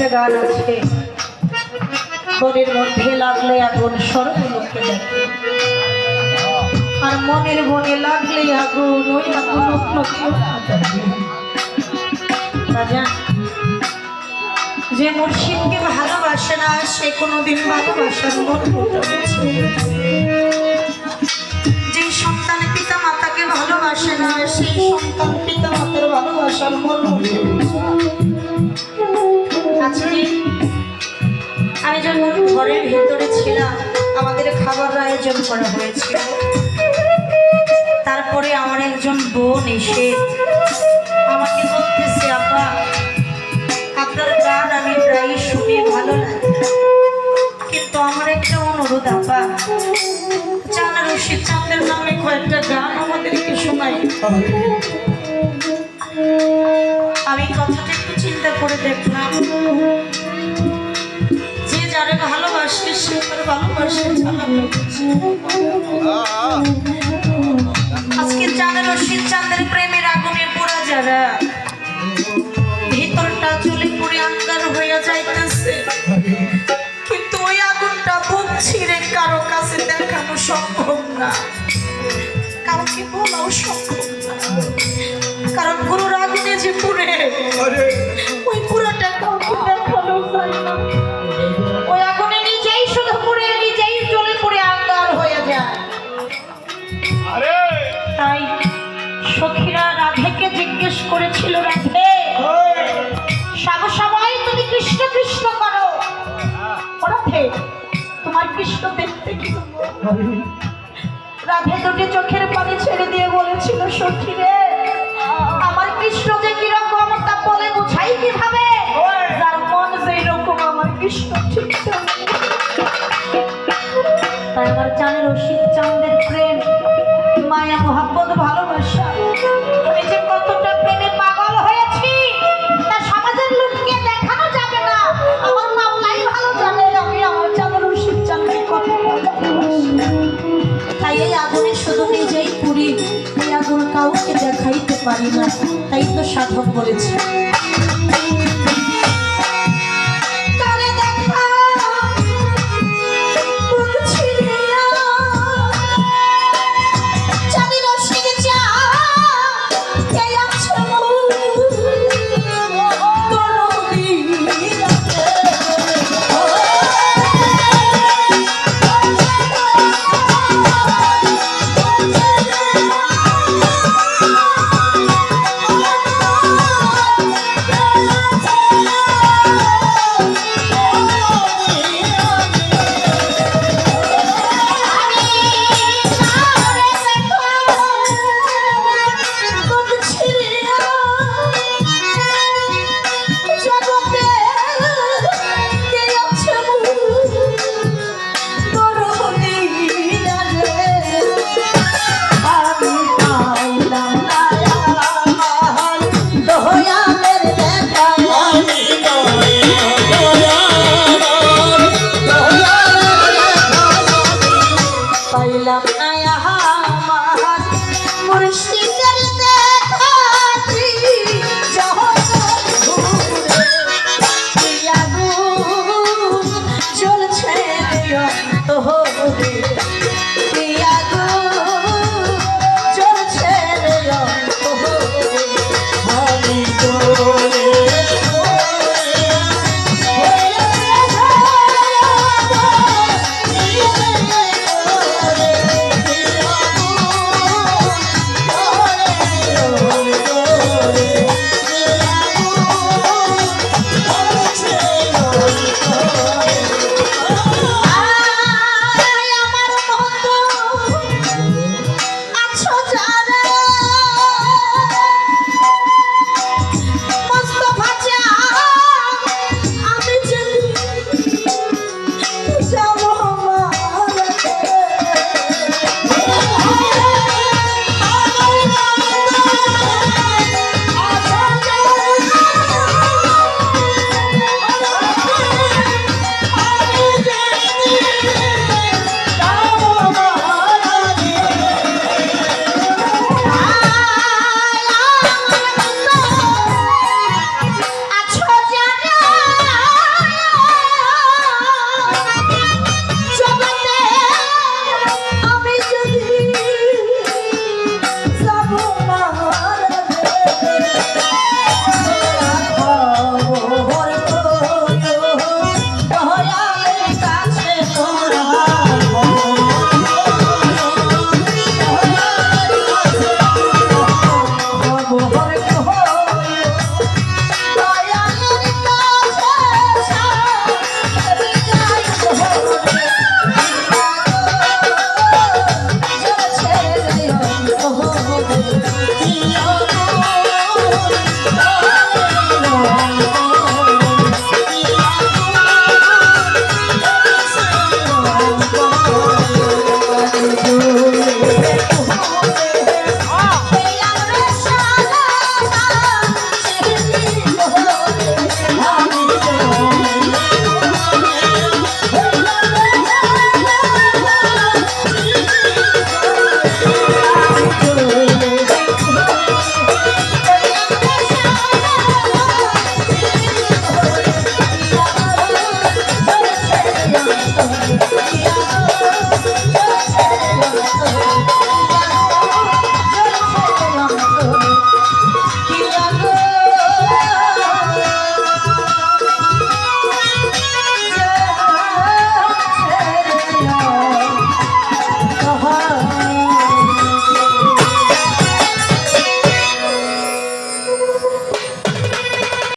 একটা গান আছে, মনের মধ্যে লাগলে আগুন স্বর্গলোকে দেখে, আর মনের মনে লাগলে আগুন ওই আগুন অন্য কেউ না দেখে। রাজা যে মুর্শিদকে ভালোবাসে না সে কোনোদিন ভালোবাসার মন যে সন্তান পিতা মাতাকে ভালোবাসে না সেই সন্তান পিতা মাতার ভালোবাসার মন। আজকে আমি যখন ঘরের ভিতরে ছিলাম আমাদের খাবার আয়োজন করা হয়েছিল, তারপরে আমার একজন বোন এসে আমাকে বলতেছে, আপা আপনার গান আমি প্রায় শুনে ভালো লাগে, কিন্তু আমার একটা অনুরোধ আপা, চাঁদ রশিদ চাঁদের নামে কয়েকটা গান আমাদেরকে শোনাই। আমি কথাটা একটু চিন্তা করে দেখলাম, যে যারে ভালোবাসে সে তার ভালোবাসে। আজকে চাঁদ রশিদ চাঁদের প্রেমের আগুনে পোড়া যারা ভিতরটা চলে পড়ে আঙ্গার হয়ে যাইতেছে, কিন্তু ওই আগুনটা বুক ছিঁড়ে কারো কাছে দেখানো সম্ভব না, কাউকে বলাও সম্ভব না, কারণ গুরুর আগুনে যে পুড়ে ওই পুরোটা কাউকে দেখানো যায় না। ওই আগুনে নিজেই শুধু পুড়ে নিজেই জ্বলে পুড়ে আঙ্গার হয়ে যায়। তাই সখীরা রাধেকে জিজ্ঞেস করেছিল, রাধে সবাই তুমি কৃষ্ণ কৃষ্ণ করো, রাধে তোমার কৃষ্ণ দেখতে কি? রাধে দুটি চোখের পানি ছেড়ে দিয়ে বলেছিল, সখী রে আমার কৃষ্ণ যে কিরকম তা বলে বুঝাই কিভাবে, যার মন যেই রকম আমার কৃষ্ণ ঠিক তেমনি। তাই আমার চাঁদের রশিদ চাঁদের প্রেম মায়া মোহাম্মদ ভালোবাসা আমি যে কতটা প্রেমে পাগল হয়েছি তা সমাজের লোককে দেখানো যাবে না, আমার মাওলাই ভালো জানে আমি আমার চাঁদের রশিদ চাঁদকে কত ভালোবাসি। তাই এই আগুনে শুধু নিজেই পুরি, এই আগুন কাউকে দেখাইতে পারি না, তাই তো সাধক বলেছে।